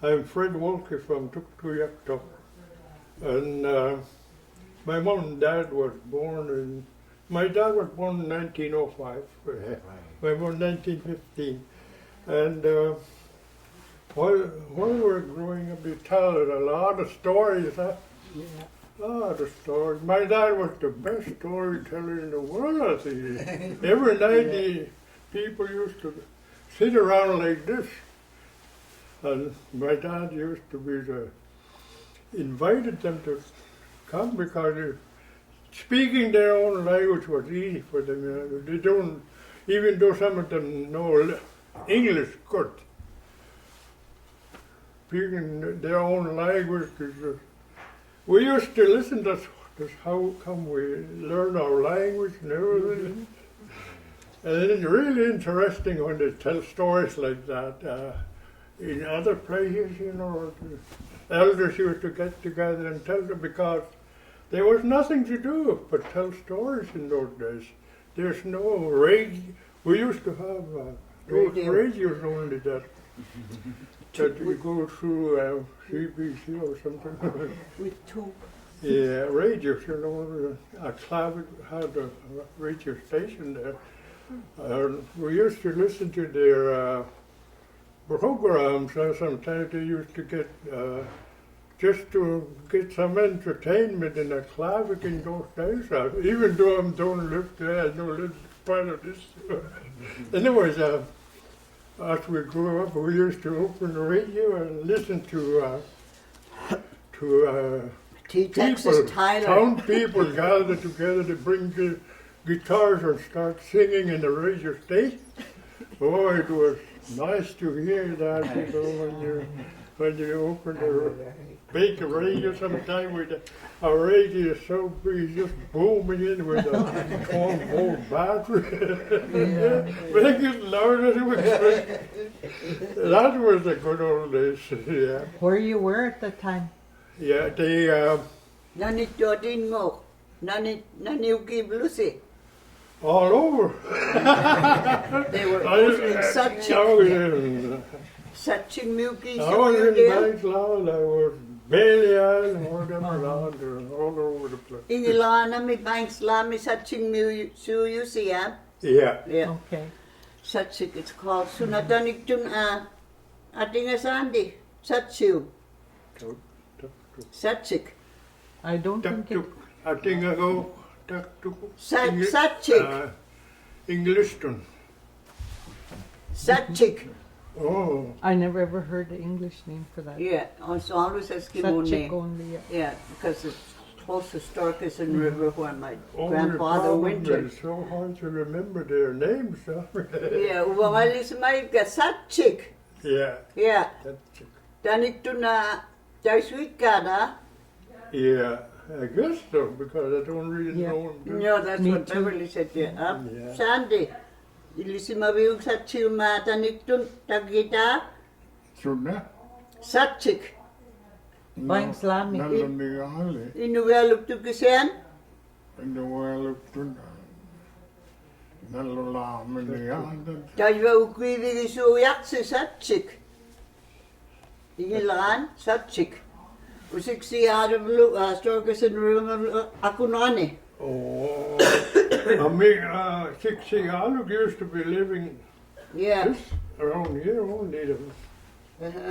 I'm Fred Wolki from Siliuyaq, and my mom and dad was born in. My dad was born in 1905. My mom 1915, and while we were growing up, they tell a lot of stories. Huh? Yeah. A lot of stories. My dad was the best storyteller in the world. I think. Every night, people used to sit around like this. And my dad used to be invited them to come because speaking their own language was easy for them. You know. They don't, even though some of them know English good, speaking their own language is. We used to listen to how come we learn our language and everything. And it's really interesting when they tell stories like that. In other places, you know, the elders used to get together and tell them because there was nothing to do but tell stories in those days. There's no radio. We used to have those radios only that you go through CBC or something. With two. Yeah, radios, you know. Clavic had a radio station there. We used to listen to their programs. Sometimes they used to get just to get some entertainment in a clavic in those days. Even though I don't live there, I know a little part of this. Anyways, as we grew up, we used to open the radio and listen to Texas Tyler. Town people gather together to bring guitars and start singing in the radio station. Oh, it was nice to hear that, you know, when you open the big radio sometime with a radio so big, just booming in with a 12-volt battery. Make it louder. That was the good old days, yeah. Where you were at the time? Yeah, they... Nani Jordan Mo, Nani Lucy. all over. They were opening Stattaq Milky. I was in Banksland, I was Bailey Island, all them around, all over the place. In Ilana, mi Banksland, mi Stattaq Siliuyaq. Yeah. Yeah. Okay. Stattaq, it's called. Sunadanik dun Atingasandi. Stattaq. Stattaq. I don't think it... I think I go Stattaq. Englishton. Stattaq. Oh. I never ever heard the English name for that. Yeah, it's always Eskimo Stattaq name. only, yeah. Yeah, because it's close to Storkison River where my Oh, grandfather wintered. It's so hard to remember their names. Huh? Yeah, well, I listen my Stattaq. Yeah. Yeah. That's, Danik tu na Daiswikada. yeah, I guess so, because I don't really know them. Yeah, that's Me what too. Beverly said. Yeah. Yeah. Sandy. Ilisi mabiyong Stattaq ma danik tu tagita. Sunna? Stattaq. Banksland. Inuvialuit Settlement Tayo ukwili Siliuyaq si Stattaq. Ingilan Stattaq. Usiksi adam Storkison River akunani. Oh, I mean, Siliuyaq used to be living Yeah. around here only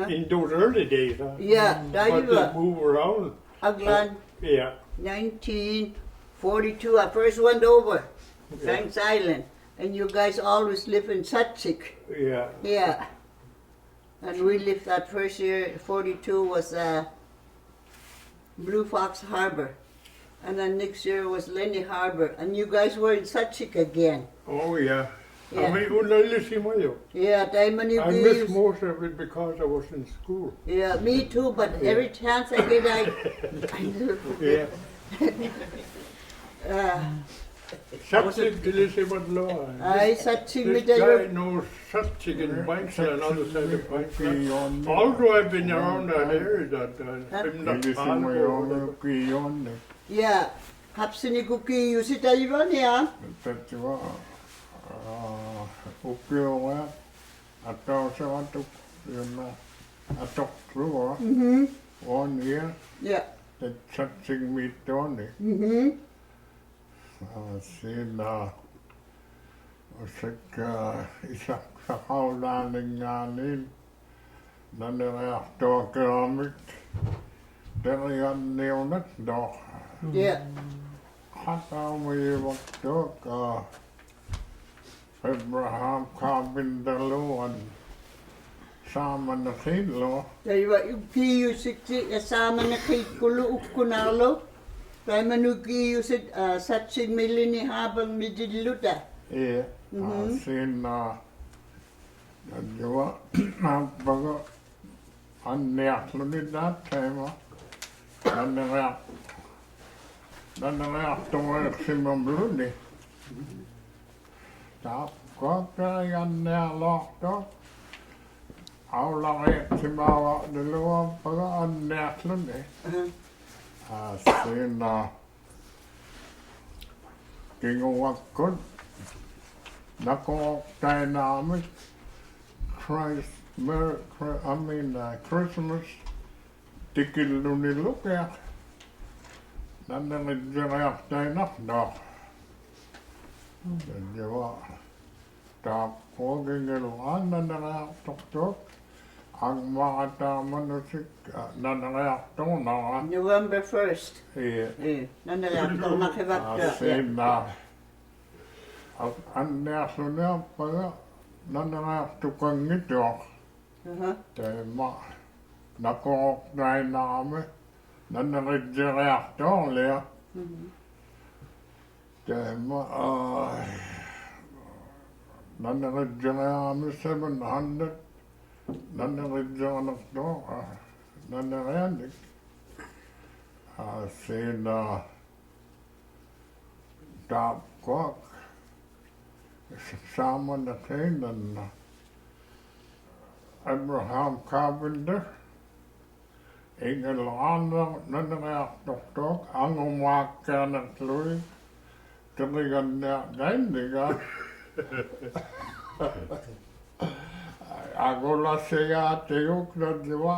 in those early days. Huh? Yeah, But they tayo move around. aglan Yeah. 1942. I first went over Banks Island, and you guys always live in Stattaq. Yeah. Yeah. And we lived that first year, 42 was Blue Fox Harbor. And then next year was Lenny Harbor. And you guys were in Stattaq again. Oh, yeah. Yeah. I mean, Yeah, Diamond, you I missed most of it because I was in school. Yeah, me too, but Yeah. every chance I get, I never forget. Yeah. Stattaq law. I Stattaq This guy knows Stattaq in Banksland and other side of Banksland. Although I've been around that area that I'm not Yeah, Hapsini Kuki, you sit Ivan, yeah? I talked through 1 year. Yeah. The touching me Tony. Siinä sekä isäksä haudaanin ja niin nämä tokeamit terian neunat do. Yeah. Hataumi waktoka Abraham Carpinterluan saaman sillo. Taiwa ukiusiksi ja saamana kiikkulu ukkunarlo. Taiwa nukiusit satsin millini haabang midilluta. Iya, siinä jo nampako anneatluni täteema. Nannereaktomerksimman bluni. Tapkota jannea lohto. Aula reeksimaa de luopako anneatluni. Siinä kinguakkut. Nako dynamic Christmas tikilluni lukea. Nanne jäähteinä no. Joo. Ta pogingel annana tok. Angmaata manusik nanne tona. November 1st. Iya. Nannereaktorna kevättyä. Siinä anneasunia pada nanana tukangit jo. Tema nako dynamic nannereaktorlia. Tema nannereaktorlia 700 nannereaktor nannereaktor. Siinä tapkok saamana teidän Abraham Carpenter England nannereaktor angomaakkaana tuli teriganna gaindiga agolasia teuknadwa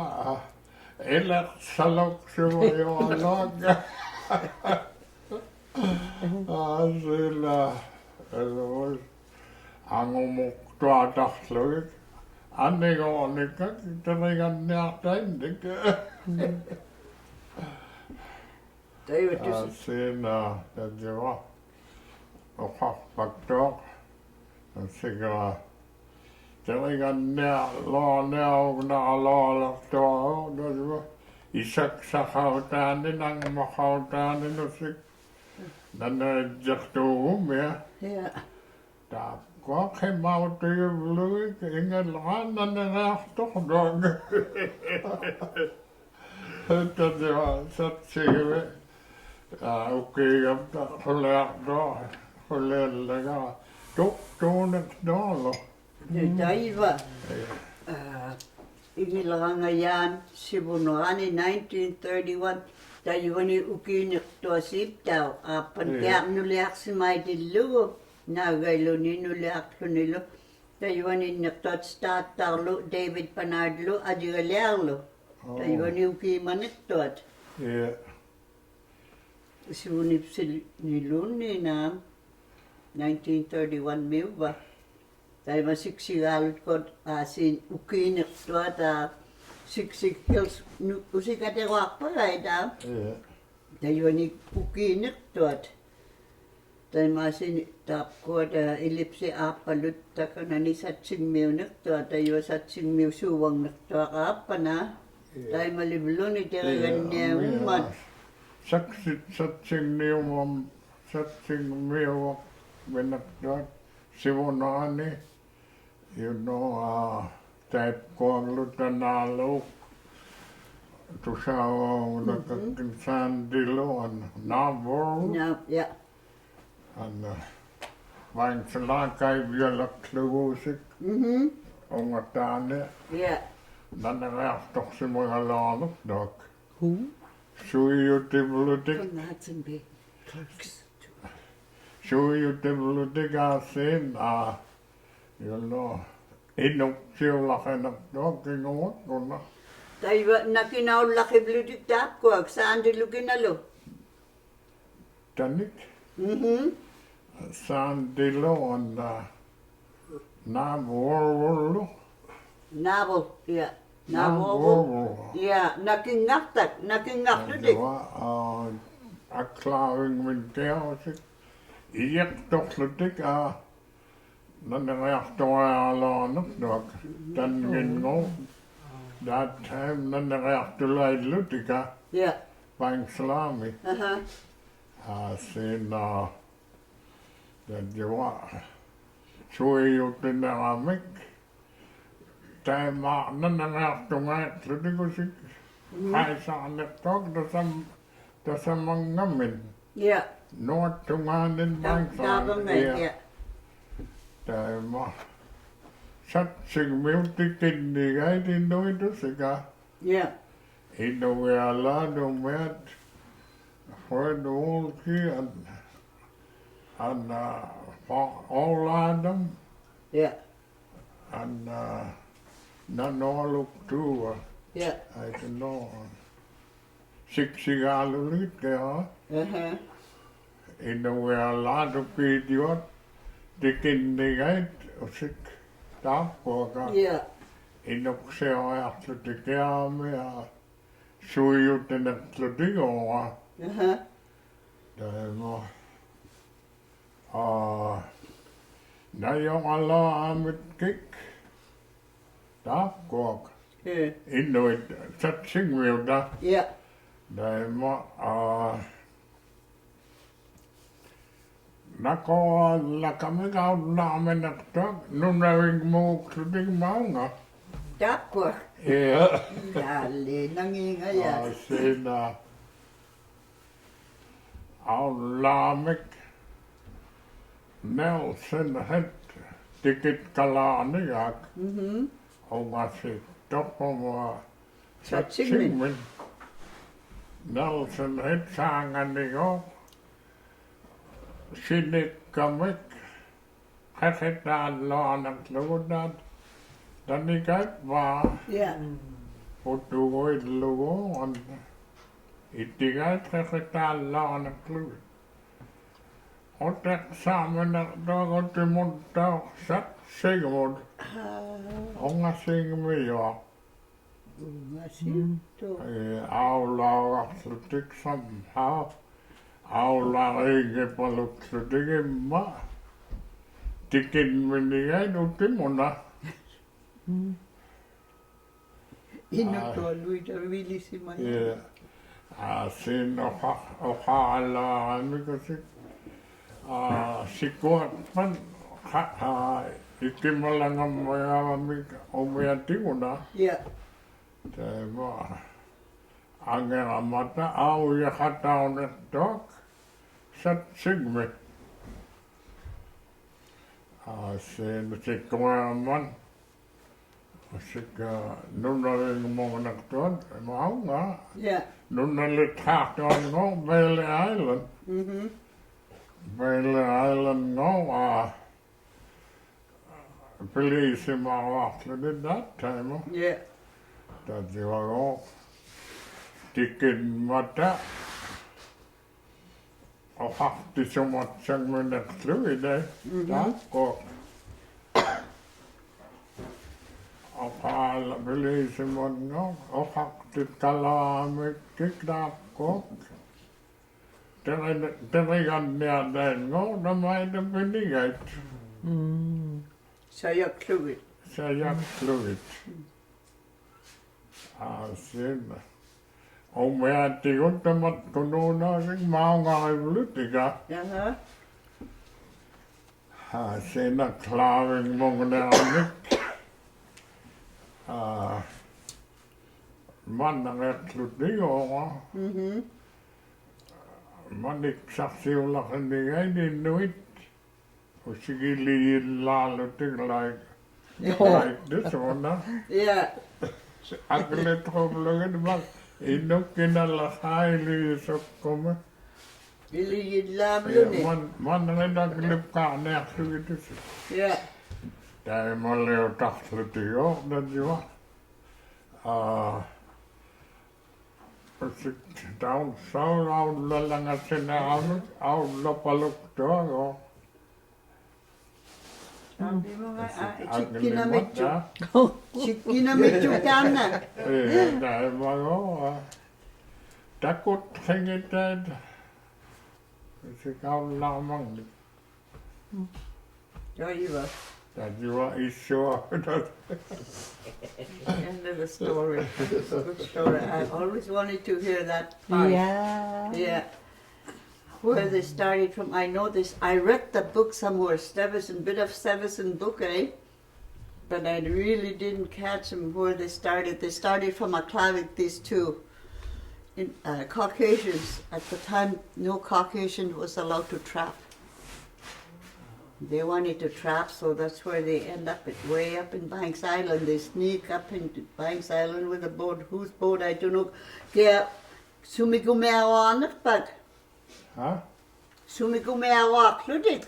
elak saloksuva jo alaga asilla elois angomuk tuatahlui annegonika teriganna gaindiga siinä täytyy opahpakto sekä teriganna laaneugna laalaktoa isäksä hautaani nangma hautaani nusik nanne jaktuumia. Tapkok he mautuyuvluik ingelaan nannereaktordag. Tätä satsiive ukiamta huleaktoa hulellega tuktuunek doolo. Taiva. Ingilangayaan sibunuani 1931 taiwani ukiinektua siptau appan käärnuliaksimaitillugu naagailuni nuliaklunilu taiwani nektuat Stattaqlu David Panardlu adialiarlu taiwani ukiimanektuat siunipsil nilunni naam 1931 miuva. Taiva Siksiyaalut kot siin ukiinektuat Siksiyals usikateroaqpagaita. Taiwani ukiinektuat. Taiva siin tapkuat ilipsi aappalut takanani satsingmiunektuat taiva satsingmiusuuvangektuaq aappana. Taiva livluni terigannia ummat. Saksit satsingniumam satsingmiuaq menektuat sivunaani. You know, type koaglutanalo tusaw nakakinsan dilo an nabor Yeah. and vain selakay vielä kluusik ongatane Yeah. nannereaktorsi mga laanok dok. Who? Siliuyaq Konnaatsenbi clerks. Siliuyaq asin you know, Inuvialuit dok ingot kuna Taiwa nakinaw laki bludik tapkwag saan di luginalo. Tanik, Sandilo on Navorlo. Navel, ja. Navel. Ja, nakingaktak dik. Erklaring min teosik. Iek toxlutik nannereachtoaalaanuk nok. Tangin ngo. That time nannereachtulailutika. Ja. Pangslami. Sen that you are. Suijutinamik. Tämä nannereachtungaitlutikosik. Haisaanetok tässä mangamin. Ja. Nuottungainen Taapamen, ja. Tämä satsingmiutti äitin noitusika. Ja. Inuvialuit Voices Wolki and Oladam Ja. and Nanolok too. Ja. I don't know. Inuvialuit Inuvialuit videot tikindigait usik taappuaga. Ja. Inukseoartutikiaami suijutinartutigoa. Tämä najongalaamit kik taappuaga. Inuit satsingmiuta. Ja. Tämä nakoalla kamikaudnaamenakta nunaving muuksutik maunga. Tapkwag. Ja. Dali nangingaya. Siinä Aulaamik Nelson het tikit kalaaniak. Omasi toppomua Satsingmin. Nelson het saanganiko. Sinikkamik. Häsetään laanak luudat. Tanikat vaan. Ja. Fotoilugu on ittikäät häsetään laanak luudat. Otek saamena tokotti mun tausat sigmud. Onga sigmi jo. Aulaakslutik somehow. Aulaaikepalukslutikin ma. Tikin miniäin utimuna. Inuvialuit vilisiman. Ja. Siinä ohaillaan mikosik. Sikuatpan ikimalangamaya omia timuna. Ja. Tämä angelamata au ja hataunet dok. Sat sigmi. Siinä sikuaman. Sika nunnaling monaktuan maunga. Ja. Nunnalit haktuan ngo Beverly Island. Beverly Island ngo poliisimaa that time. Ja. Täytyy olla tikin mata. Ohahti sumat sen menet lyide. Takko. Ohalla poliisimat ngo. Ohahti kalaamik takko. Terigannia näin ngo. Namaita pinigait. Sajakluit. Se jakluit. Siinä. On määtti kuntamat kunnunaisin maungailutika. Jaha. Siinä klaavin mongnäämik. Mannaretlutioa. Manniksaksiullakin äidin nuit. Usikiliin laalutik like this one. Ja. Aklet hoblogin mak. Inukkinalla haili sokkoma. Vilijit laabluni. Mannaretlutkaan nähtyvitys. Ja. Tämä oli jo tahtluti jo, jo. sit down, so out la langa sinaamit, out la paluk dogo. Sabi mo nga, Ang chikinamidyo. limot, Chikinamidyo ka na. dahil mga takot hingited. Kasi ikaw lamang. Iba. Tajwa isyo. End of the story. Good story. I always wanted to hear that part. Yeah. Yeah. Where they started from. I know this. I read the book somewhere, Stevison, bit of Stevison book, eh? But I really didn't catch them where they started. They started from Aklavik, these two Caucasians. At the time, no Caucasian was allowed to trap. They wanted to trap, so that's where they end up, way up in Banks Island. They sneak up into Banks Island with a boat. Whose boat, I don't know. Kaya sumigumeawa anak pag. Huh? Sumigumeawa kludik.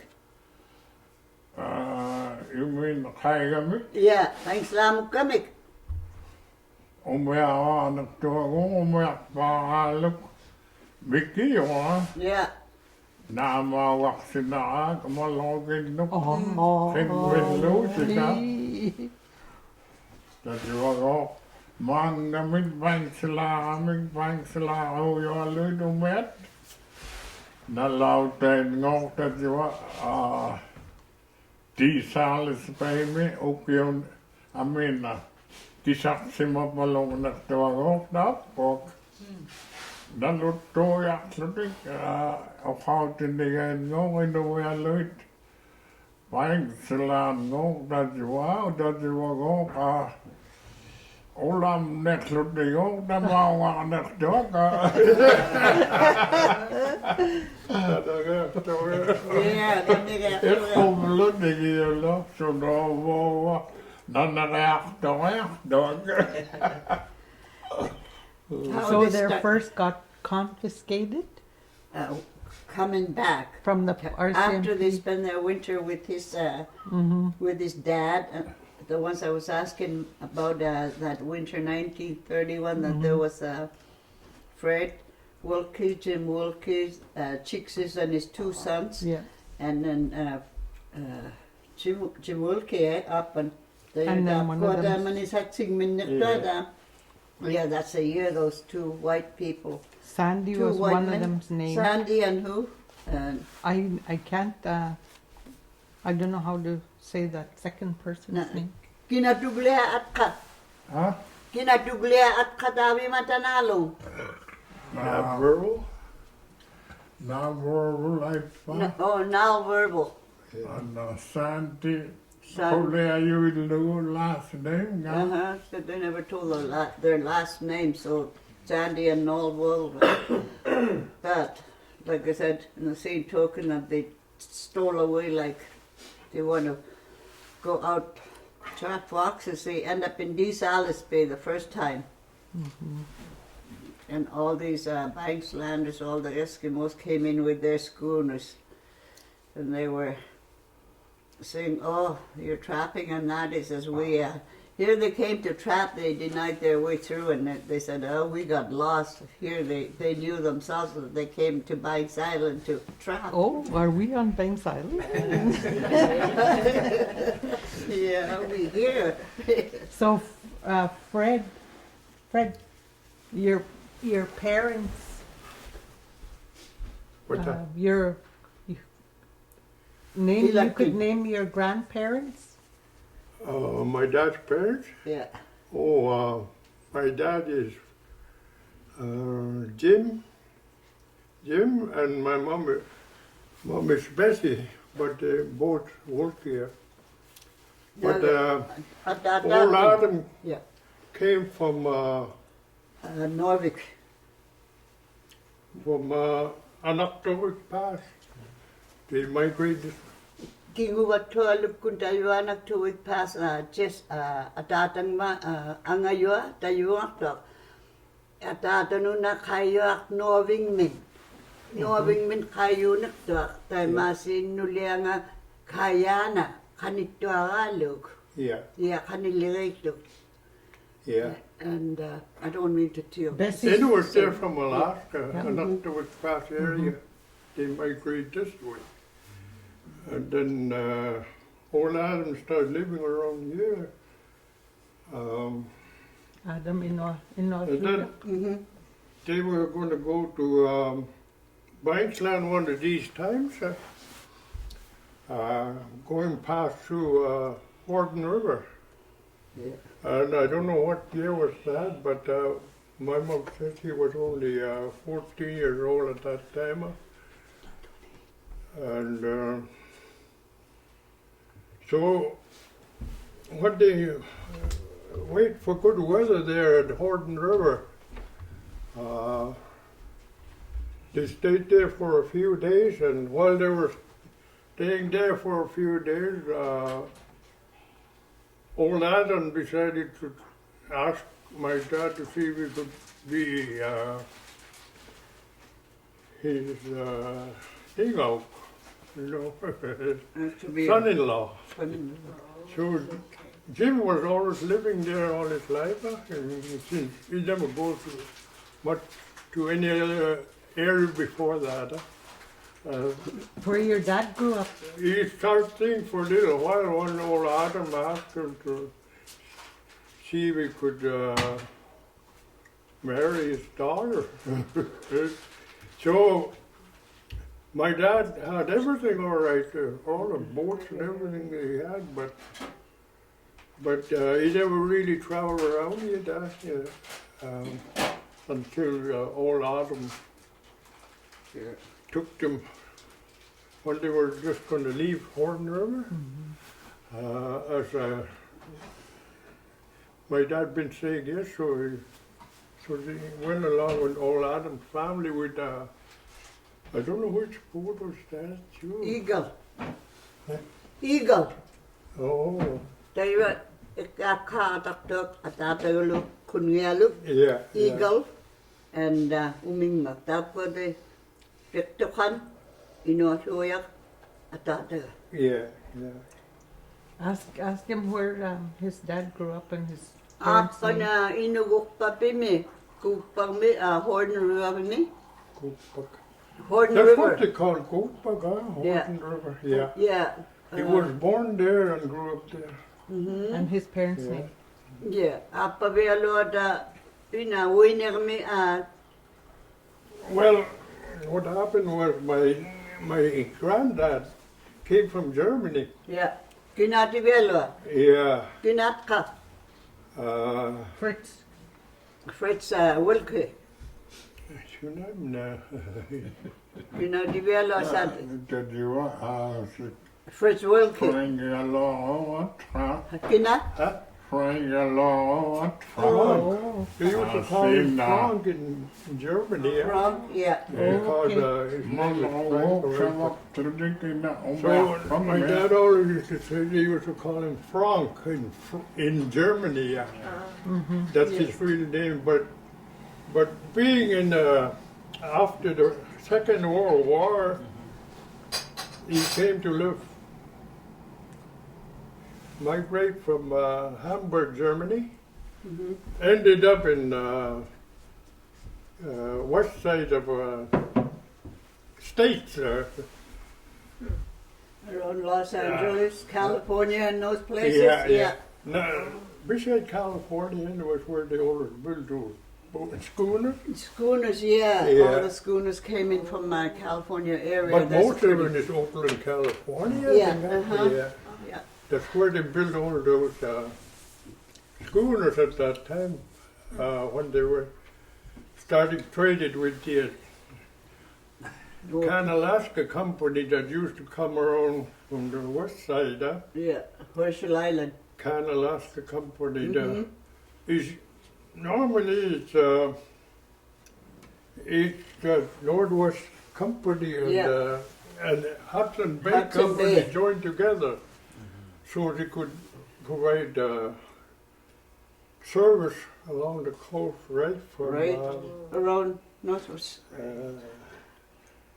You mean kaigamit? Yeah, Banks Lamuk kamik. Umea anak tuago, umea pangaluk. Biki yung Yeah. nama waksinaa kamalogin nuk. Oh. Kingwin sika. Tajwa ko. Mangamit bang sila Inuvialuit umet. Nalauten ngok tajwa. Tisalis payme ukyon amina. Tisak simapalong naktuagok napok. Nalutoyak lutik. Afhautindigan ngok Inuvialuit. Bang sila ngok tajwa ngok. Ulam neklutik ngok namawa naktuagok. Yeah, Het komt niet zo door. Dan recht door. So their first got confiscated coming back. from the After they RCMP. spend their winter with his dad, the ones I was asking about that winter 1931, that there was Fred Wolki, Jim Wolki, Chixis and his two sons, Yeah. and then Jim Wolki up and And then one of them- yeah, that's a year those two white people. Sandy Two was white one men. of them's names. Sandy and who? I can't. I don't know how to say that second person's No. name. Kinatuglia at kat. Huh? Kinatuglia at katabi matanalo. Not verbal? Now verbal No, oh, now verbal. and Sandy. Son. You will last name. So they never told their last name, so Sandy and Noel World. But, like I said, in the same token that they stole away, like they want to go out, trap foxes, they end up in Dees Alice Bay the first time. And all these Bankslanders, all the Eskimos came in with their schooners. And they were saying, oh, you're trapping, and that is as we, here they came to trap, they denied their way through, and they said, oh, we got lost. Here they knew themselves that they came to Banks Island to trap. Oh, are we on Banks Island? Yeah, we here. So, Fred, your parents, What's that? you could Elected. name your grandparents. My dad's parents? Yeah. Oh, my dad is Jim, and my mom is Bessie, but they both work here. But all of them Yeah. came from Norvik. Anaktovik Pass. They migrated. Kinguwa tualuk kun tayuanak tuwik pas just atatang ma angayua tayuak tok. Atatanu na kayuak Norving min. Norving min kayunak tok. Tay masin nulianga kayana kanituagaluk. Yeah, Yeah, kanilirik tok. yeah. And I don't mean to tear. Bessie. Inuits there from Alaska, Yeah. and up to its past area, they migrate this way. And then old Adam started living around here. Adam in North And then Mm-hmm. they were going to go to Banksland one of these times, going past through Horton River. Yeah. And I don't know what year was that, but my mom said he was only 14 years old at that time. And so what they wait for good weather there at Horton River. They stayed there for a few days, and while they were staying there for a few days, old Adam decided to ask my dad to see if he could be his dingo, To be son-in-law. funny. So Jim was always living there all his life, and since he never goes to any other area before that. Where your dad grew up. He started staying for a little while. One old Adam asked him to see if he could marry his daughter. So my dad had everything all right, all the boats and everything that he had, but he never really traveled around yet until old Adam took them when they were just going to leave Horton River. My dad been saying yes, so they went along with old Adam's family with I don't know which boat was that. Sure. Eagle. Eagle. Oh, They were Stattaq, yeah. Eagle, and Umingmak. That was the Stattaq, Siliuyaq, Stattaq. Yeah, yeah. Ask him where his dad grew up and his parents. Apa na Inuvik Papimi, Kupang mi, Horton River mi, Goatbug. Horton That's what River. they call Goatbug, huh? Yeah. Horton River. Yeah. Yeah. He was born there and grew up there. And his parents' Yeah. name. Yeah. Apa bialo da ina winner mi Well, what happened was my granddad came from Germany. yeah. Kinati bialo, Yeah. kinatka, Fritz. Fritz Wolki. Kinati bialo sa Did you Fritz Wolki. bring your law? Kinat? Bring your law? Oh. They used to call him seen that. Frank in Germany. Yeah. From, yeah. Because Okay. his name was Frank. So So my dad always used to say they used to call him Frank in Germany. Yeah. That's his real name. But being in after the Second World War, he came to live, migrate from Hamburg, Germany, ended up in west side of States. Around Los Angeles, California, and those places. Yeah. No, beside California was where they always built those schooners. Schooners, yeah. Yeah. All the schooners came in from California area. But That's most of pretty- it is Oakland, California. Yeah, and that- uh-huh. yeah. Yeah. That's where they built all those schooners at that time when they were starting traded with the Canalaska company that used to come around from the west side. Yeah, Herschel Island. Canalaska company Mhm. is normally it's the Northwest Company and Hudson Bay Hudson Company Bay. joined together so they could provide service along the coast right from Right. Around Northwest.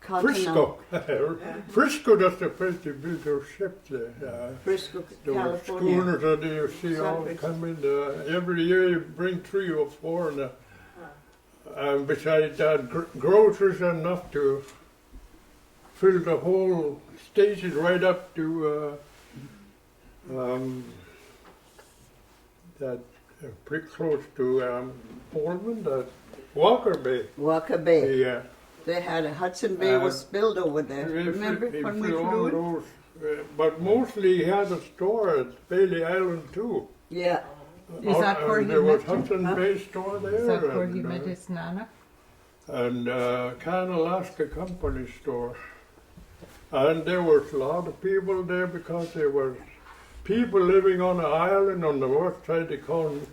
Continental. Frisco. Frisco, that's the place they built those ships there. Frisco, There were California. schooners that you see all Exactly. coming. Every year you bring 3 or 4, and besides that, groceries are enough to fill the whole station right up to that pretty close to Pullman, that Walker Bay. Walker Bay. Yeah. They had a Hudson Bay was built over there. Remember He when we flew all flew in? those, but mostly he had a store at Bailey Island too. Yeah. Is that where he There was met you? Hudson Huh? Bay store there. Is that where he and, met his nana? And Can Alaska Company store. And there was a lot of people there because there were people living on an island on the west side. They call it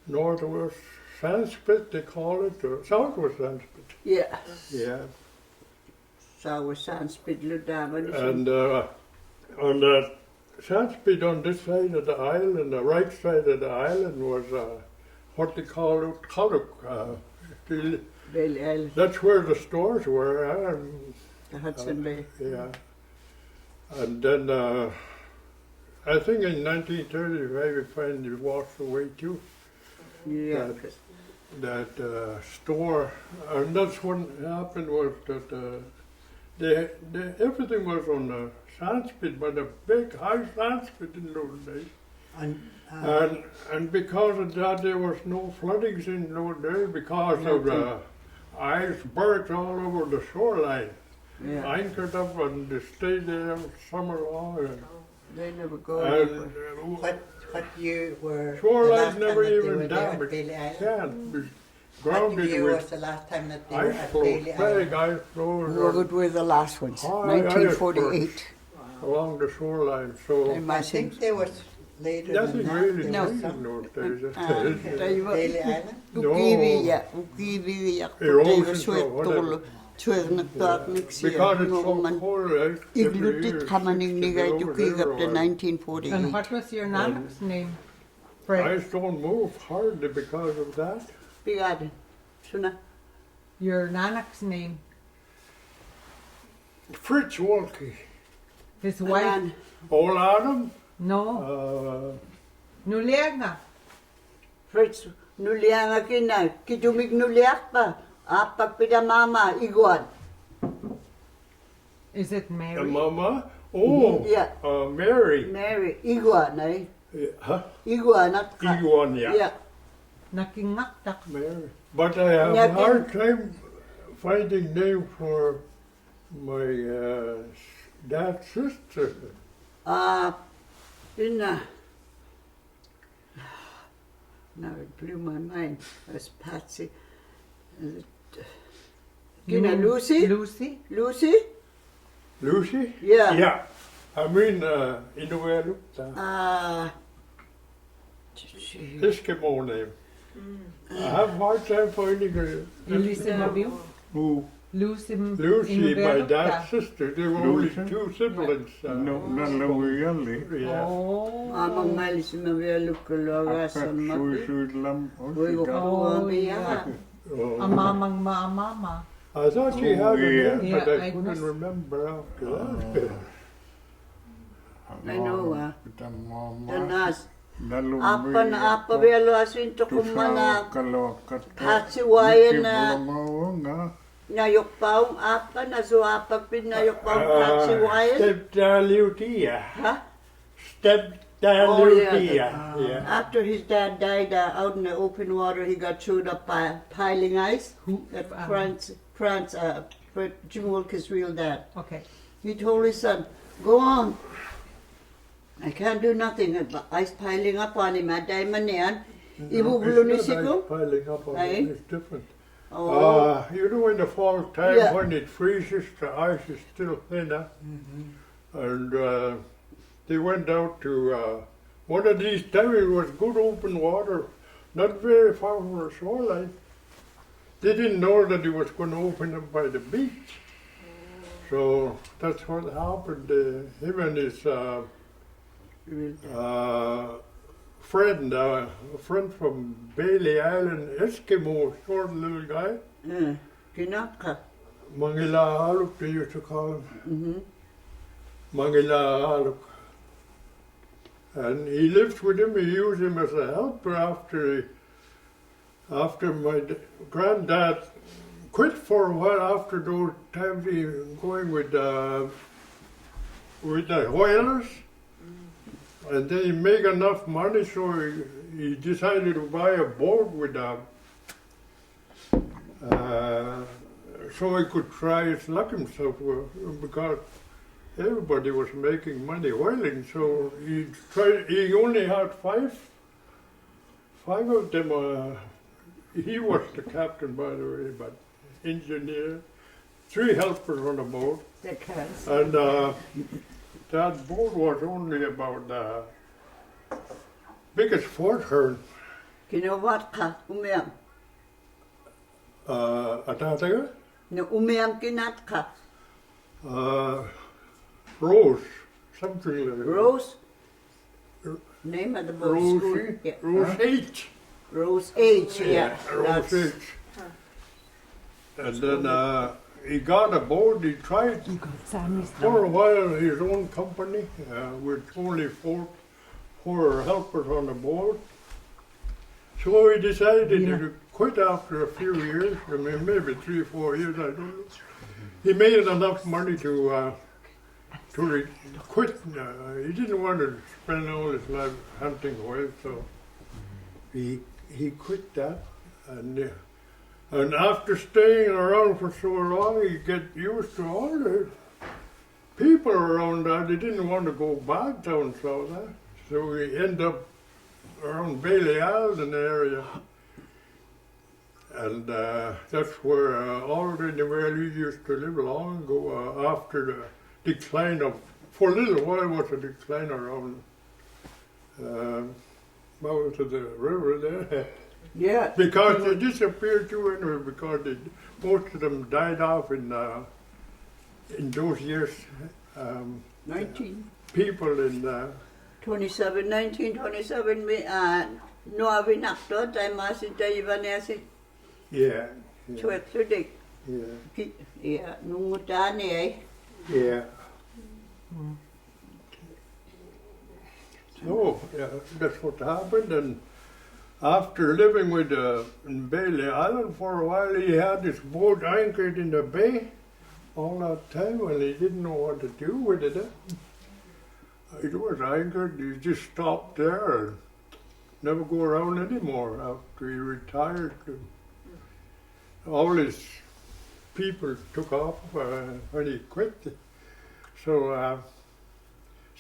Northwest Sanskrit, they call it, or Southwest Sanskrit. Yeah. Yeah. Så was Sanskrit Ludamani. And on the Sanskrit on this side of the island, the right side of the island was what they call it, Kaluk. Bailey Island, That's where the stores were. the Hudson Bay. Yeah. And then I think in 1935 we finally washed away too. Yeah. That store, and that's what happened was that everything was on the Sanskrit, but a big high Sanskrit in those days. And because of that, there was no floodings in those days because of the icebergs all over the shoreline. Yeah. Anchored up and they stayed there summer long. They never go And anywhere. What year were the shorelines last time never that they even were there at damaged. Bailey Island? Can't be What grounded year was with the last time that they were ice at floes, Bailey big Island? ice floes What were the last ones? High 1948. along the shoreline. They So I must think think. there was later nothing than that. really There No. was changed in some those days. They were Bailey Island. Ukivia, Ukivia, Erosion Kutega or whatever. Suetolo, Tuerna Darknix, Because it's so Norman. cold, every Iglutit year, Kamaning Niga over Yukig there up to or- And 1948. what was your nana's name? Fred. Ice don't move hardly because of that. Bigade. Suna. Your nana's name. Fritz Wolki, His wife. Anan. old Adam, No. Nuliagna. Fritz. Nulianga kina. Kitumig nuliak pa. Apak pida mama. Iguan. Is it the Mary? mama. Oh, Yeah. Mary. Mary. Iguan, eh? Huh? Iguan at ka. Iguan, yeah. Yeah. Nakingaktak. Mary. But I have a Yakin. hard time finding name for my dad's sister. Ina. Now it blew my mind. That's Patsy. Gina Lucy? Lucy? Lucy? Lucy? Yeah. Yeah. I mean, Inuvialuit, Eskimo name. I have a hard time finding her. Lucy Mabiu? Who? Lucy Lucy, my Inuvialuit dad's ka? sister. There were only Lucy? 2 siblings. No, Nalawiali. Yeah. Oh. Amang malis na via lukulaga Akat sa mati. suy lam. Uy, Oh, ko yeah. Oh. Amamang mama. I thought she had a yeah. name, Yeah, but I I couldn't must- remember after that. I know, Kita mama. Tanas. Nalumi. Apa na apa via lo asin to kumana. Kalokat. Hatsi wayan na. nga. Nayok paong apa na so apa pin nayok paong hatsi wayan. Step-Dalutia. Ha? Step-Dalutia. Oh, Yeah. After his dad died out in the open water, he got chewed up by piling ice. Who? That Jim Wolki's real dad. Okay. He told his son, go on. I can't do nothing. Ice piling up on him. At diamond yan. Ibubulo ni It's not Siko. ice piling up on Aye. it. It's different. Oh. You know, in the fall time Yeah. when it freezes, the ice is still thinner. And they went out to one of these times. It was good open water, not very far from the shoreline. They didn't know that it was going to open up by the beach. So that's what happened. Him and his friend, a friend from Bailey Island, Eskimo, short little guy. Kinaka. Inuvialuit, they used to call him. Mm-hmm. Inuvialuit. And he lived with him. He used him as a helper after my granddad quit for a while. After those times, he going with the whalers, and then he made enough money, so he decided to buy a boat with so he could try his luck himself, because everybody was making money whaling. So he tried. He only had five of them. He was the captain, by the way, but engineer, 3 helpers on the boat, and that boat was only about big as Fort Hearn. Kinawa ka, umiam. Atataga? Na umiam kinat ka. Rose, something like that. Rose? Name of the boat school. Rosie? Yeah. Rose H. Rose H, yeah. Rose H. And then he got a boat. He tried for a while his own company with only four helpers on the boat. So he decided to quit after a few years. I mean, maybe 3 or 4 years, I don't know. He made enough money to quit. He didn't want to spend all his life hunting whales, so he quit that. And after staying around for so long, he get used to all the people around that. He didn't want to go back down south, so he ended up around Bailey Island area. And that's where all the Inuvialuit used to live long ago, after the decline of, for a little while was a decline around mouth of the river there. Yeah. Because they disappeared too anyway, because most of them died off in those years. 19. People in 1927, no avinakto, tayo masin tayo ibanesi, yeah, chuet sudik. yeah, Yeah, nungutani eh. yeah. So that's what happened, and after living with in Bailey Island for a while, he had his boat anchored in the bay all that time, and he didn't know what to do with it. It was anchored. He just stopped there and never go around anymore after he retired. All his people took off when he quit. So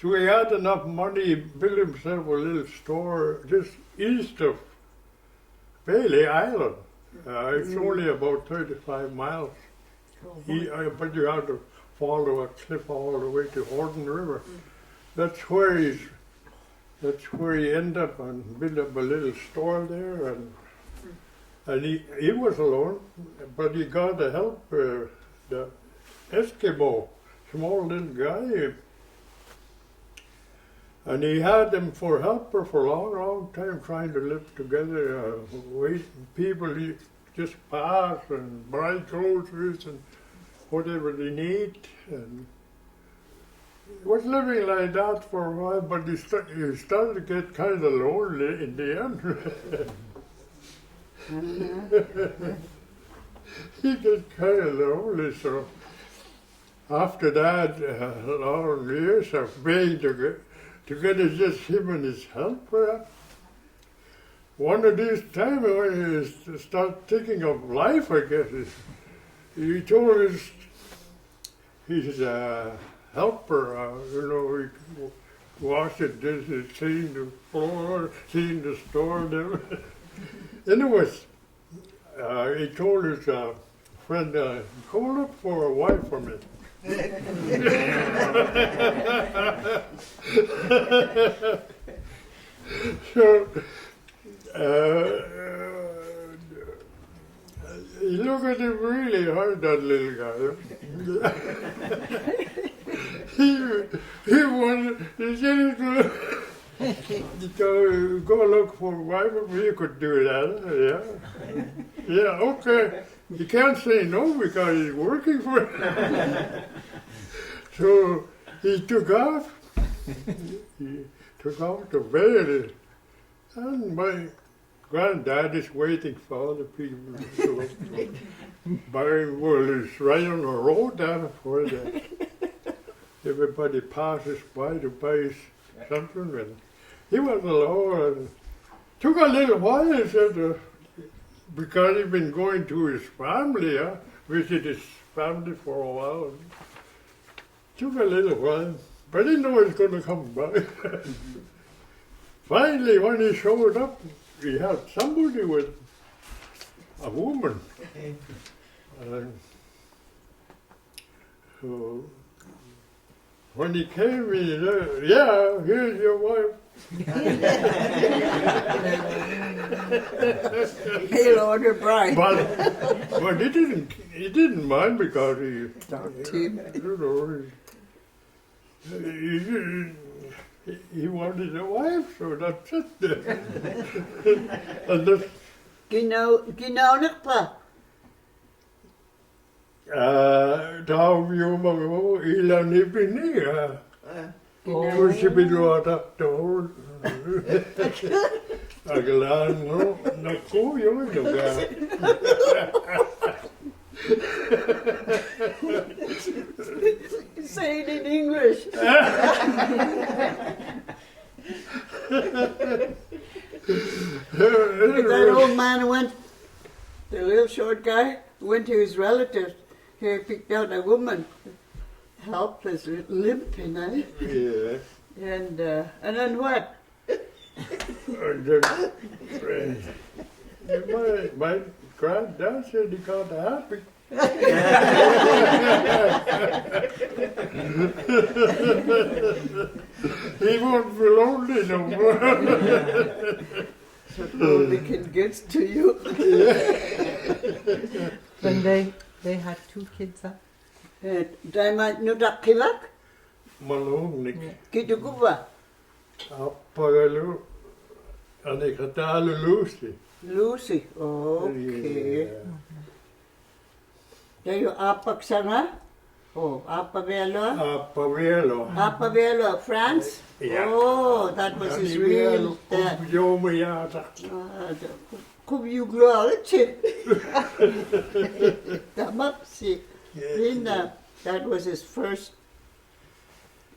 he had enough money. He built himself a little store just east of Bailey Island. It's only about 35 miles. But you have to follow a cliff all the way to Horton River. That's where he ended up and built up a little store there, and he was alone, but he got the help, the Eskimo, small little guy, and he had them for helper for a long, long time, trying to live together, waiting people just pass and buy groceries and whatever they need, and he was living like that for a while, but he started to get kind of lonely in the end. He got kind of lonely, so after that, long years of being together, just him and his helper, one of these times when he started thinking of life, I guess, he told his helper, he washed the dishes, cleaned the floor, cleaned the store. Anyways, he told his friend, go look for a wife for me. So, he looked at him really hard, that little guy. He wanted, he said to go look for a wife, you could do that, yeah. Yeah, okay. He can't say no because he's working for it. So he took off. He took off to Beverly. And my granddad is waiting for other people to buy. Well, it's right on the road there for the everybody passes by to buy something. And he was alone. And took a little while, he said, because he'd been going to his family, visit his family for a while. Took a little while, but he didn't know he was going to come back. Finally, when he showed up, he had somebody with him, a woman. So when he came, he said, yeah, here's your wife. He'll order bride. But he didn't mind because he, he wanted a wife, so that's it. And that's, Ginaunak pa. Tahu yung mga ilan ibini, kung si binuatak to, aglaan mo, naku, yung lugar. Say it in English. That old man went, the little short guy, went to his relatives. He picked out a woman, helpless, limp, you know. Yeah. And then what? My granddad said he got happy. He won't be lonely no more. So only can get to you. When they had 2 kids, huh? Daimat nudak kilak, Malungnik. kitukuba, Appagalu. Anikatalu Lucy. Lucy. Okay. Yeah. Tayo apak sana? Oh, apavelo? Appavelo. Apavelo, France? Yeah. Oh, that was his real dad. Yomiyata. Kubyugloalche. Tamapsi. Linda, that was his first,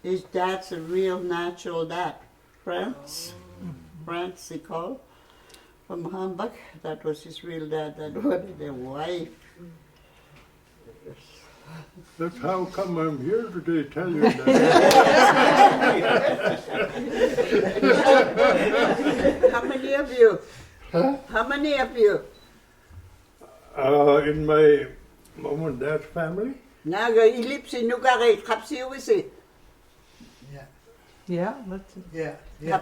his dad's a real natural dad. France, France he called, from Hamburg. That was his real dad, that wanted a wife. That's how come I'm here today, tell you that. How many of you? Huh? How many of you? In my mom and dad's family? Naga ilipsi nukare kapsiwisi. Yeah, that's it. Yeah.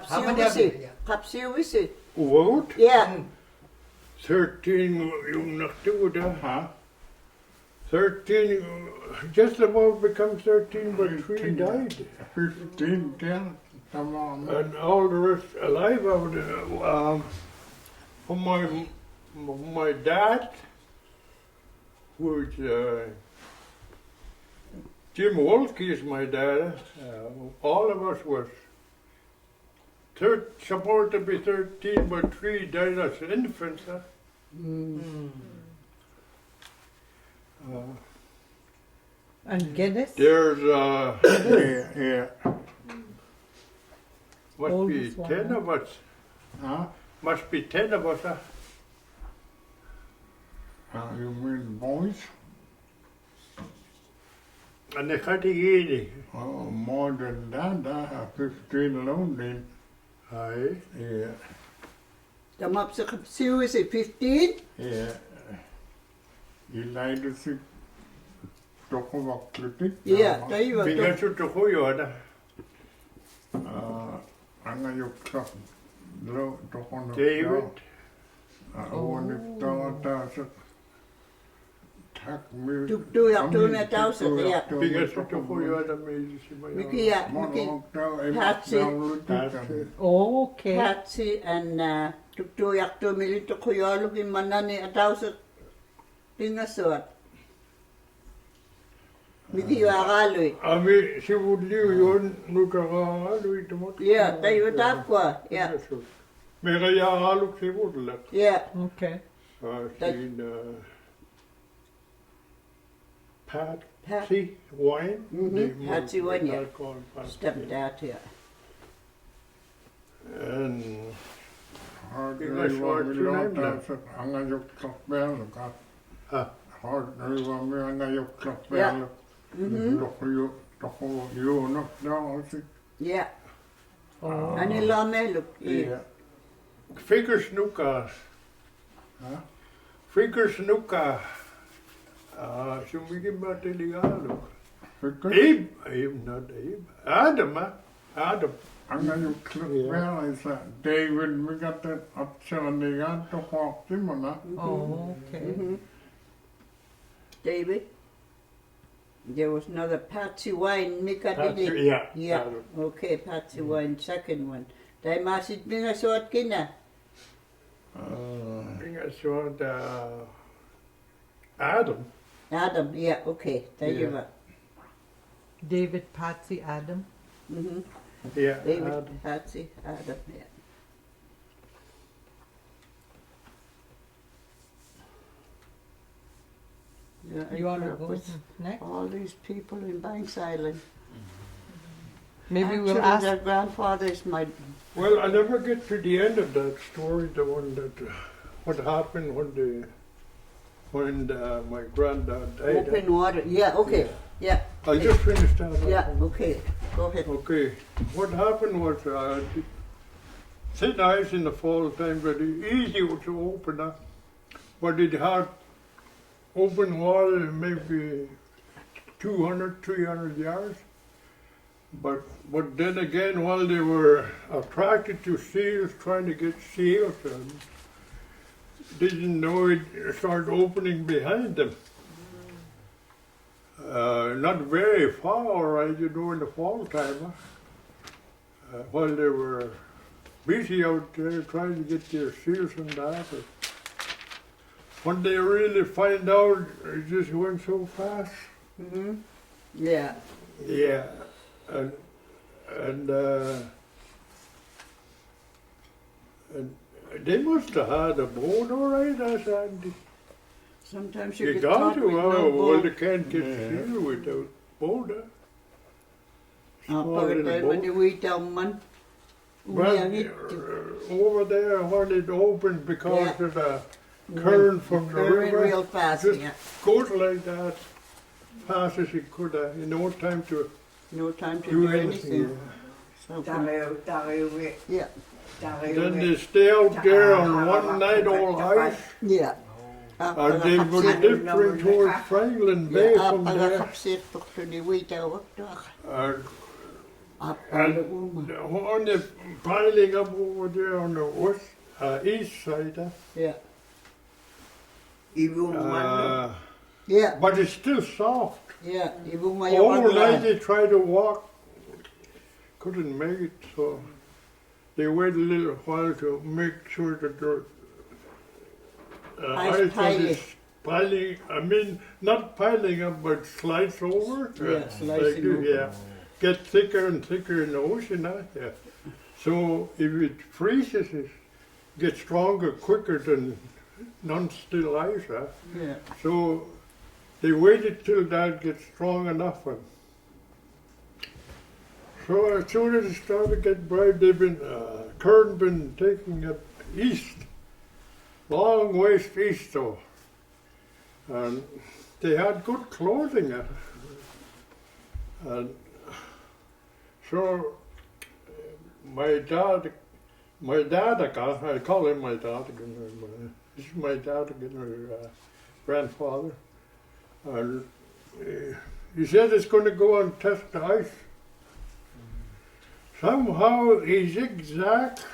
How many of you? Kapsiwisi. Yeah. Kapsiwisi. Vote? Yeah. 13 yung naktuda, huh? 13, just about become 13, but 3 died. 15 10 tamam. And all the rest alive out there. My dad, which Jim Wolki is my dad, all of us was supposed to be 13, but 3 died as infants. Huh? And Guinness? There's Yeah. must be Oldest one, 10 huh? of us. Huh? Must be 10 of us. You mean boys? And the Khatigini. Oh, more than that. I have 15 alone then. Aye. Yeah. Tamapsi kapsiwisi 15? Yeah. You like to see Tokovakluti? Yeah, tayo Bigyan to. siya to ko yun. Ang ayok sa Tokono. David. Tuktu yak tu na tao sa tiyak. Bigyan siya to ko yun. May si Mayor. Miki Okay. Patsy and tuktu yak tu milito kuyo lugin manani a tao sa pingasot. Inuvialuit. Ami si Woodliu yun nukakaluit mo. Yeah, tayo tapwa. Yeah, May kaya aluk si Woodlak. yeah. Okay. Sin Pat Pat. si Wine. Patsy Wine, yeah. Stepped out, yeah. And Harjoiva miljoonta angajukka pelka. Huh. Harjoiva mi angajukka Yeah. pelka. Mm-hmm. Tohu juunok daosi. Yeah. Oh. Ani lameluk. Ja. Figures nuka. Huh? Figures nuka. Sumigim batiligaluk. Fikir Abe, not Abe. Adam, Adam. angajukka pelka. David mikä te atsanigan tohoktimona. Oh, okay. Mm-hmm. David? There was another Patsy Wine, Mika did it. Yeah. Yeah. Adam. Okay, Patsy Wine, second one. Dai masit pingasot kina. I think I saw Adam. Adam, yeah, okay. Thank you. Yeah. David, Patsy, Adam. Mm-hmm. Yeah, David, Adam. Patsy, Adam, yeah. Yeah, I You want to grew up go with next? all these people in Banks Island. Maybe Actually, we'll ask. their grandfathers might. Well, I never get to the end of that story, the one that what happened when my granddad died. Open water. Yeah, okay. Yeah. I just finished that. Yeah, okay. Go ahead. Okay. What happened was thin ice in the fall time, but easy to open up. But it had open water maybe 200, 300 yards. But then again, while they were attracted to seals, trying to get seals, and didn't know it started opening behind them. Not very far, right, in the fall time, while they were busy out there trying to get their seals and that. But when they really find out, it just went so fast. Mm-hmm. Yeah. Yeah, and they must have had a boat, all right. I said, Sometimes you you get got caught to. with no Well, boat. they can't get seal without boat. Small Pagkatay little mo boat. ni Witaw man. Well, Umiyangit. over there when it opened because Yeah. of the current from the Current river, real fast, just yeah. goes like that, fast as it could. No time to No time to do do anything. anything. So, yeah. Then they stay out there on one night all ice, Yeah. and they go different towards Franklin Bay Yeah, from there. kapsir to ni Witaw wakto. And when they're piling up over there on the west, east side, Yeah. yeah, but it's still soft. Yeah. Ibong All night mayawan. they tried to walk, couldn't make it, so they waited a little while to make sure that the Ice ice piling. is piling, I mean, not piling up, but slides over. Yeah, slicing over. Yeah, get thicker and thicker in the ocean, yeah. So if it freezes, it gets stronger quicker than non-still ice, Yeah. So they waited till that gets strong enough. And so as soon as it started to get bright, they've been, current been taking it east, long ways east though. And they had good clothing. And so my dad, I call him my dad again. This is my dad again, her grandfather. And he said it's going to go and test the ice. Somehow he zigzagged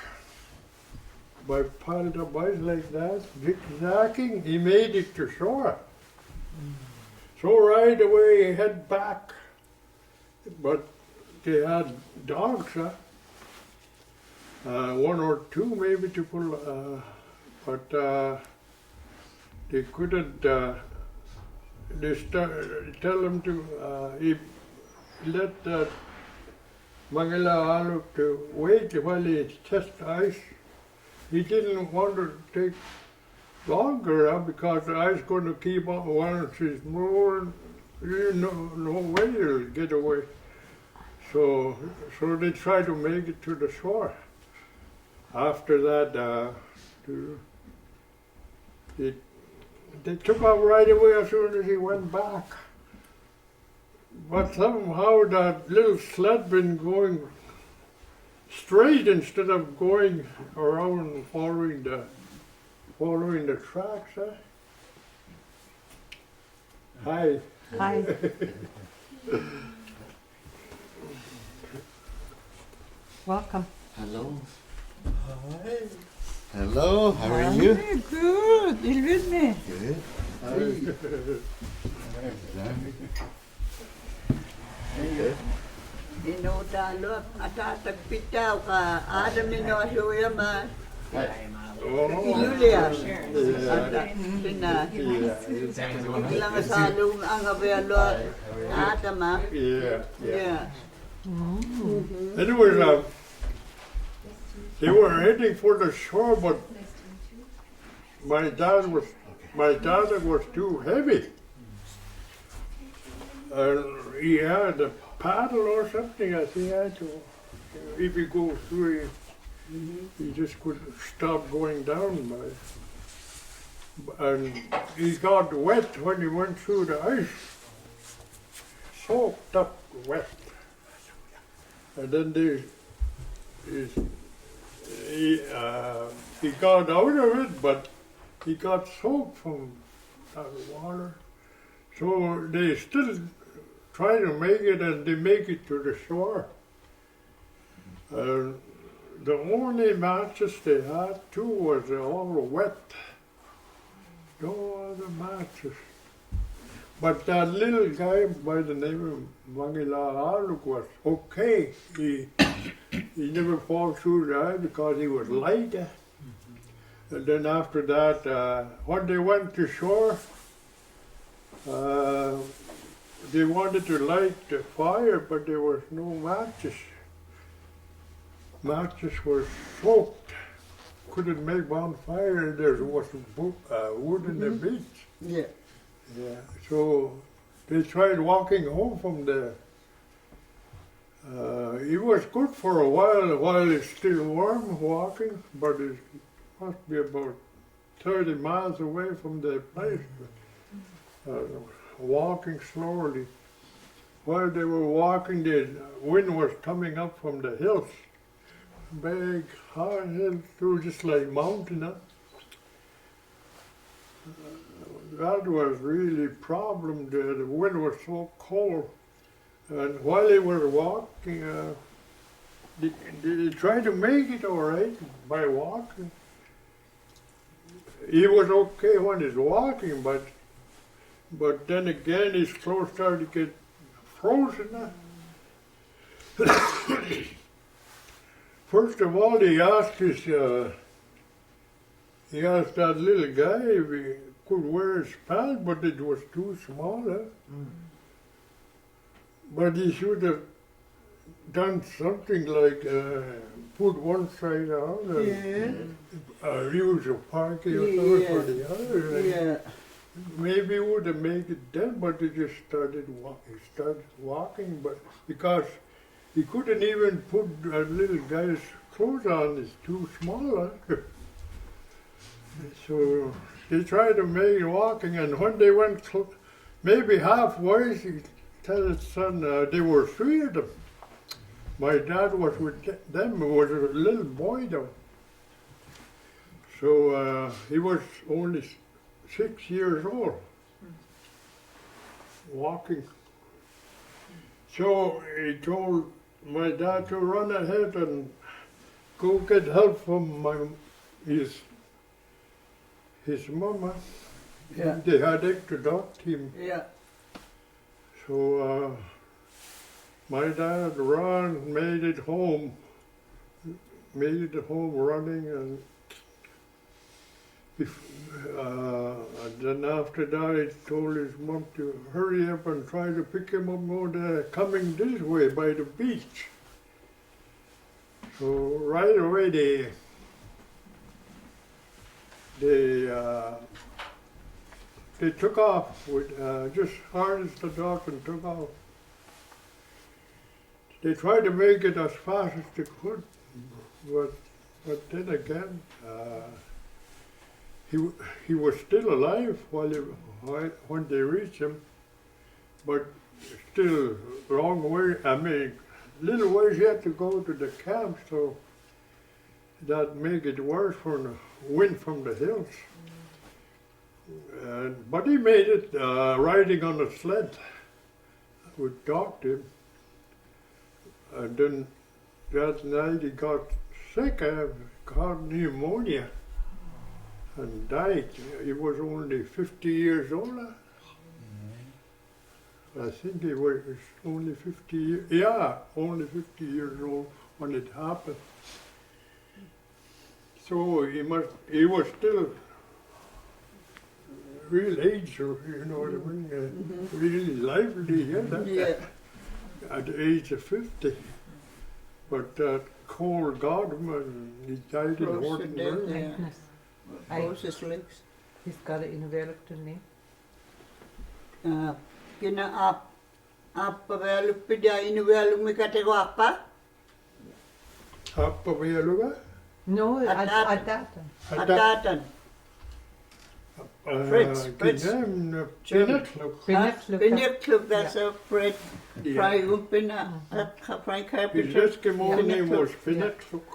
by piled up ice like that, zigzagging, he made it to shore. So right away he head back. But they had dogs, one or two maybe to pull, but they couldn't tell him to he let that Inuvialuit to wait while he test ice. He didn't want to take longer because the ice going to keep on once it's more. No way he'll get away. So they try to make it to the shore. After that, they took off right away as soon as he went back. But somehow that little sled been going straight instead of going around following the tracks. Hi. Hi. Welcome. Hello. Hello, how are you? Hi, good. You with me? Good. Inuvialuit Stattaq pitaw ka Adam Inuvialuit Inuvialuit Ilang salong ang Inuvialuit Adam Yeah. Anyway, they were heading for the shore, but my dad was too heavy. He had a paddle or something that he had to, if he goes through, he just couldn't stop going down. And he got wet when he went through the ice, soaked up wet. And then he got out of it, but he got soaked from that water. So they still try to make it, and they make it to the shore. The only matches they had too was all wet. No other matches. But that little guy by the name of Inuvialuit was okay. He never fall through the ice because he was light. And then after that, when they went to shore, they wanted to light the fire, but there was no matches. Matches were soaked. Couldn't make bonfire. There was wood in the beach. Yeah. Yeah. So they tried walking home from there. It was good for a while it's still warm walking, but it must be about 30 miles away from the place. Walking slowly. While they were walking, the wind was coming up from the hills. Big, high hills, through just like mountain. That was really a problem there. The wind was so cold. And while they were walking, they tried to make it all right by walking. He was okay when he's walking, but then again his clothes started to get frozen. First of all, he asked that little guy if he could wear his pants, but it was too small. But he should have done something like put one side on and use a parky or something for the other. Yeah. Maybe he would have made it then, but he just started walking, but because he couldn't even put a little guy's clothes on, it's too small. So they tried to make it walking, and when they went maybe halfway, he tell his son, there were three of them. My dad was with them, was a little boy though. So he was only 6 years old, walking. So he told my dad to run ahead and go get help from his mama. Yeah. They had to adopt him. Yeah. So my dad ran, made it home running, and And then after that, he told his mom to hurry up and try to pick him up coming this way by the beach. So right away they took off with just harnessed the dog and took off. They tried to make it as fast as they could, but then again, he was still alive when they reached him, but still long way. I mean, little ways he had to go to the camp, so that make it worse from the wind from the hills. But he made it riding on a sled. We talked to him. And then that night he got sick, got pneumonia, and died. He was only 50 years old. I think he was only 50 years, only 50 years old when it happened. So he was still real age, you know what I mean, really lively, at the age of 50. But that cold got him and he died in Horton. Goodness. Close his legs. He's got an Inuvialuit name. Kina apa velupida Inuvialumikatego apa? Inuvialuit? No, Atatan. Atatan. Atatan. Fritz. Pinakluk, that's a Fred. Fry Umpina, Fry His Carpenter. Eskimo name was Pinakluk.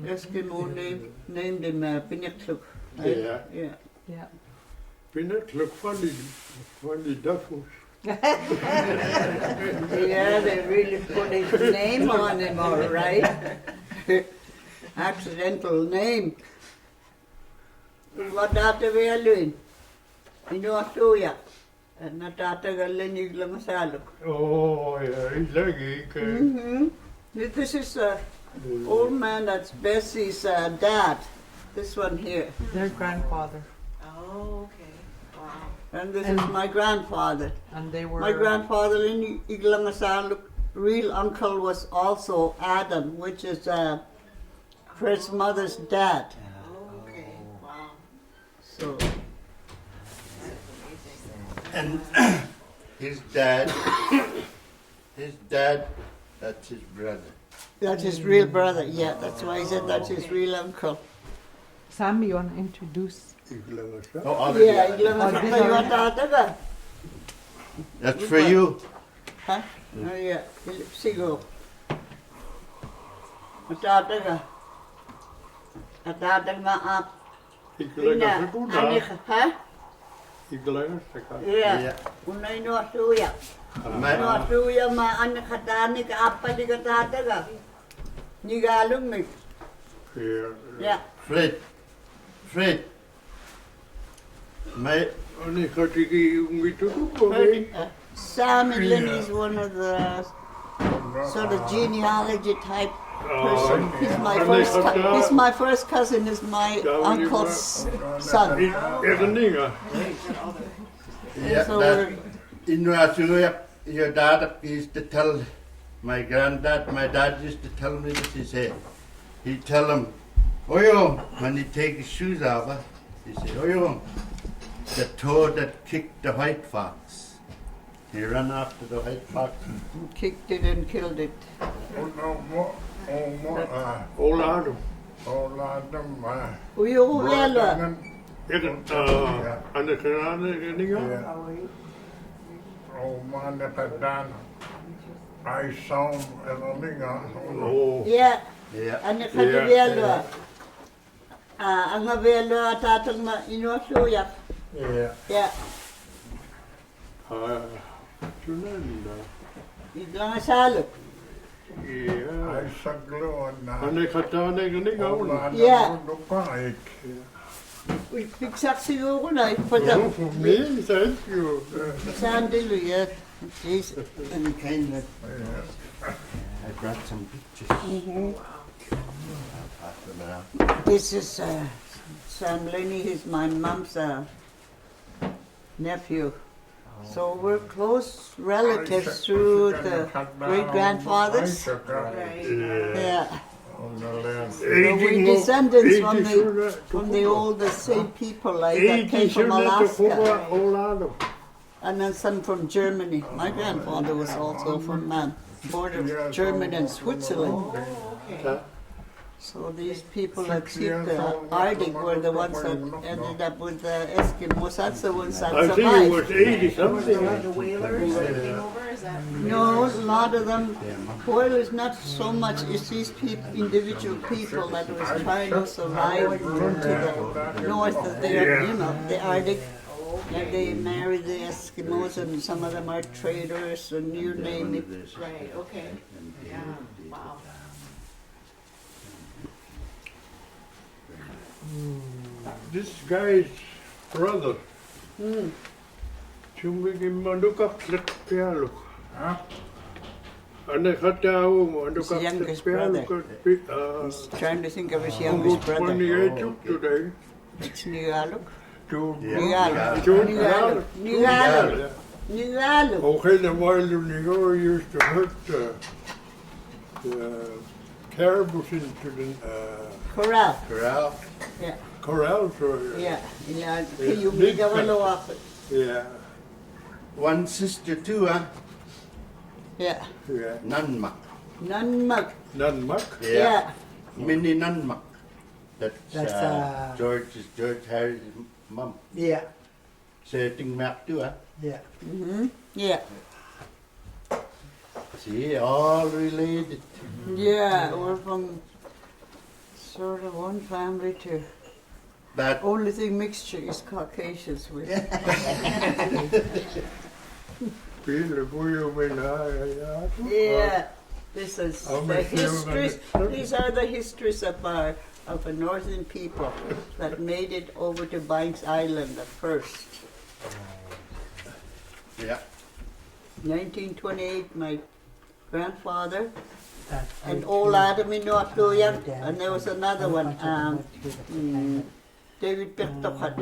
Eskimo named him Pinakluk. Yeah. Yeah. Pinakluk, funny duffels. Yeah, they really put his name on him, all right. Accidental name. What data we are doing? Inuvialuit. And not data Galenic Lamasaluk. Oh, yeah, he's lucky. This is the old man, that's Bessie's dad. This one here. Their grandfather. Oh, okay. Wow. And this is my grandfather. And they were... My grandfather in Iglangasaluk, real uncle was also Adam, which is Fred's mother's dad. Okay. Wow. So, And his dad, that's his brother. that's his real brother, yeah, that's why he said that's his real uncle. Sam, you want to introduce? Yeah, Iglangasaluk, you want that? That's for you. Huh? Oh, yeah, Sigo. Matataga. Matataga up. Huh? Yeah. Una Inuvialuit. Inuvialuit ma anakatani ka apa di katataga. Nigalumik. Yeah. Fred. Sam Lynn is one of the sort of genealogy type person. He's my first cousin. Is my uncle's son. Yeah, So that Inuvialuit, your dad used to tell my granddad, my dad used to tell me this, he'd tell him, Oyo, when he'd take his shoes off, he'd say, Oyo, the toad that kicked the white fox. He ran after the white fox. Kicked it and killed it. Old Adam. Uyo Vela. Oh, Yeah. Yeah. Ano ka di Vela? Ang Vela tatang ma Inuvialuit. Yeah. Iglangasaluk. yeah. Yeah. Bigsak siguro na. For me, thank you. Sandalo, yeah. Jeez. And kind of, I brought some pictures. I'll pass them out. This is Sam Lenny, he's my mom's nephew. So we're close relatives through the great-grandfathers. Right. Yeah. So Aging we're mo- descendants aging from the older same people like that came from Alaska. And then some from Germany. My grandfather was also from border Germany and Switzerland. Okay. So these people that keep the Arctic were the ones that ended up with the Eskimos. That's the ones that I think it survived. was 80 something. The whalers that came over, is that? No, a lot of them, Whalers not so much. It's these individual people that was trying to survive to the north of there, the Arctic. And they married the Eskimos, and some of them are traders, and you name it. Right, okay. Yeah, wow. This guy's brother. Chumigi Mandukak Pialuk. And I cut down Mandukak youngest brother. He's trying to think of his youngest brother. 28 today. It's Inuvialuit. Inuvialuit. Okay, the wild Nigo used to hurt the caribou into the Corral. Corral. Yeah, corral. So, yeah. You make a willow off it. yeah, One sister too, huh? Yeah. yeah. Nunmuck. Nunmuck. Nunmuck. Yeah. Minnie Nunmuck. That's That's, George Harry's mom. Yeah, Setting map too, huh? yeah. Yeah. See, all related. Yeah, we're from sort of one family too. That Only thing mixture is Caucasians with. Yeah. This is the histories. These are the histories of a northern people that made it over to Banks Island at first. yeah. 1928, my grandfather and old Adam Inuvialuit, and there was another one, David Bertokat.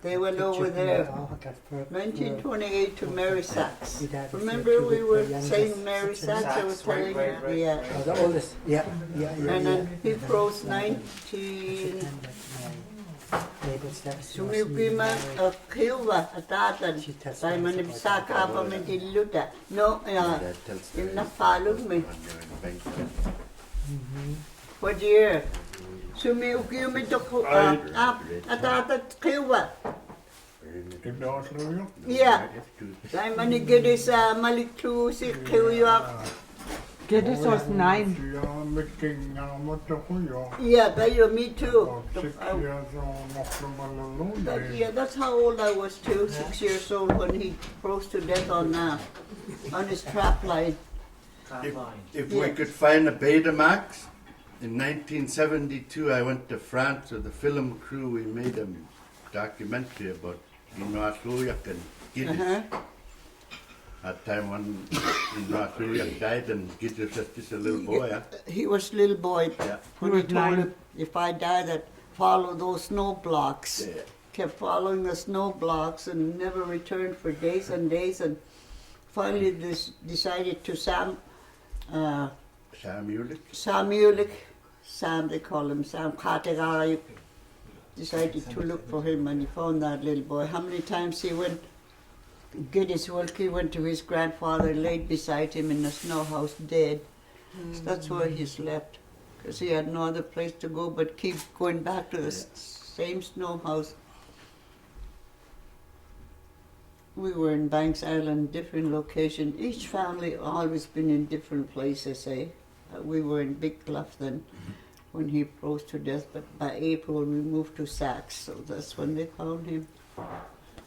They went over there 1928 to Mary Sachs. Remember we were saying Mary Sachs? I was telling you. Yeah. The oldest, yeah. And then he froze 19... Sumipima Kilva atatan tayo manibsaka pa mentiluta. No, yung napalog me. What year? Sumiukiyumi to atatan Kilva. Yeah. Tayo manigiri sa maliktu si Siliuyaq. Geddes was 9. Yeah, tayo, me too. 6 years old. Yeah, that's how old I was too, 6 years old when he froze to death on his trap line. If we could find a Betamax, in 1972 I went to France with the film crew. We made a documentary about Inuvialuit and Gideon. That time when Inuvialuit died and Gideon was just a little boy. Huh? He was a little boy Yeah. when he told him, if I die, that follow those snow blocks. Yeah. Kept following the snow blocks and never returned for days and days, and finally decided to Siliuyaq, Sam, they call him Sam Kategai, decided to look for him, and he found that little boy. How many times he went, Wolki went to his grandfather, laid beside him in the snow house dead. So that's where he slept, because he had no other place to go but keep going back to the same snow house. We were in Banks Island, different location. Each family always been in different places, eh? We were in Big Bluff then when he froze to death, but by April we moved to Sachs, so that's when they found him.